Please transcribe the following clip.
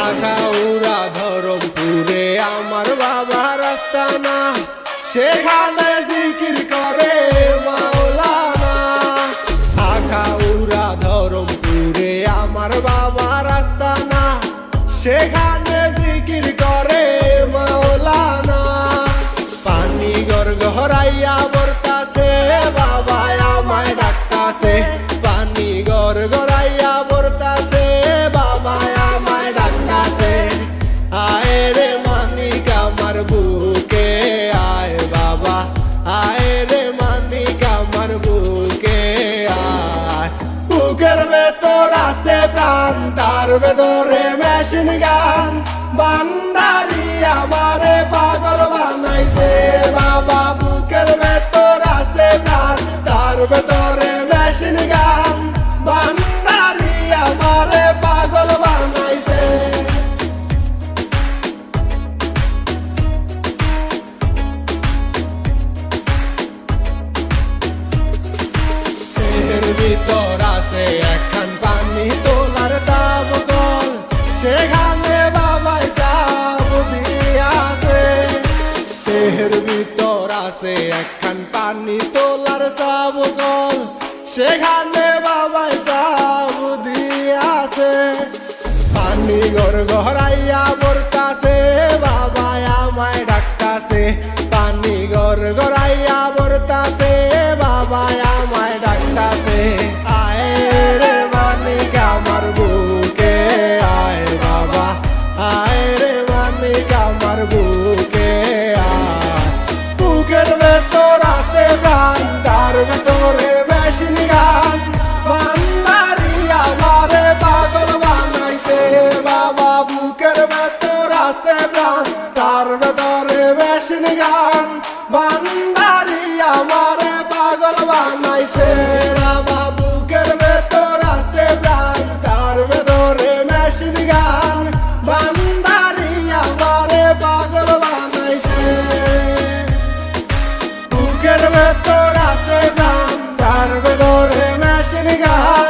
আখাউড়া ধরমপুরে আমার বাবার আস্তানা, সেখানে জিকির করে মাওলানা। আখাউড়া ধরমপুরে আমার বাবার আস্তানা, সেখানে জিকির করে মাওলানা। পানি গড়গড়াইয়া বরতাছে বাবা আমায় ডাকতাছে, পানি গড়গড়াইয়া বরতাছে বাবা আমায় ডাকতাছে। আয় রে মানিক আমার বুকে আয় বাবা, আয় রে মানিক আমার বুকে আয়। বুকের ভেতর আছে প্রাণ, তার ভেতরে মেশিন গান, বান্দারি আমারে পাগল বানাইছে বাবা। বুকের ভেতর আছে প্রাণ, তার ভেতরে মেশিন গান, বান্দারি আমারে পাগল বানাইছে। এর ভিতর আছে একখান পানি তোলার সাবকল, সেখানে বাবাই সাব দিয়াছে। এর ভিতর আছে একখান পানি তোলার সাবকল, সেখানে বাবাই সাব দিয়াছে। পানি গড়গড়াইয়া বরতাছে বাবা আমায় ডাকতাছে, পানি গড়গড়াইয়া বরতাছে বাবা আমায় ডাকতাছে। আয় রে মানিক আমার বুকে আয় বাবা, আয় রে মানিক আমার বুকে আয়। বুকের ভেতর আছে প্রাণ, তার ভেতরে মেশিন গান, বান্দারি আমারে পাগল বানাইছে বাবা। বুকের ভেতর আছে প্রাণ, তার ভেতরে মেশিন গান, বান্দারি আমারে পাগল বানাইছে বাবা। বুকের ভেতর আছে প্রাণ, তার ভেতরে মেশিন গান, বান্দারি আমারে পাগল বানাইছে। বুকের ভেতর আছে প্রাণ, তার ভেতরে মেশিন গান,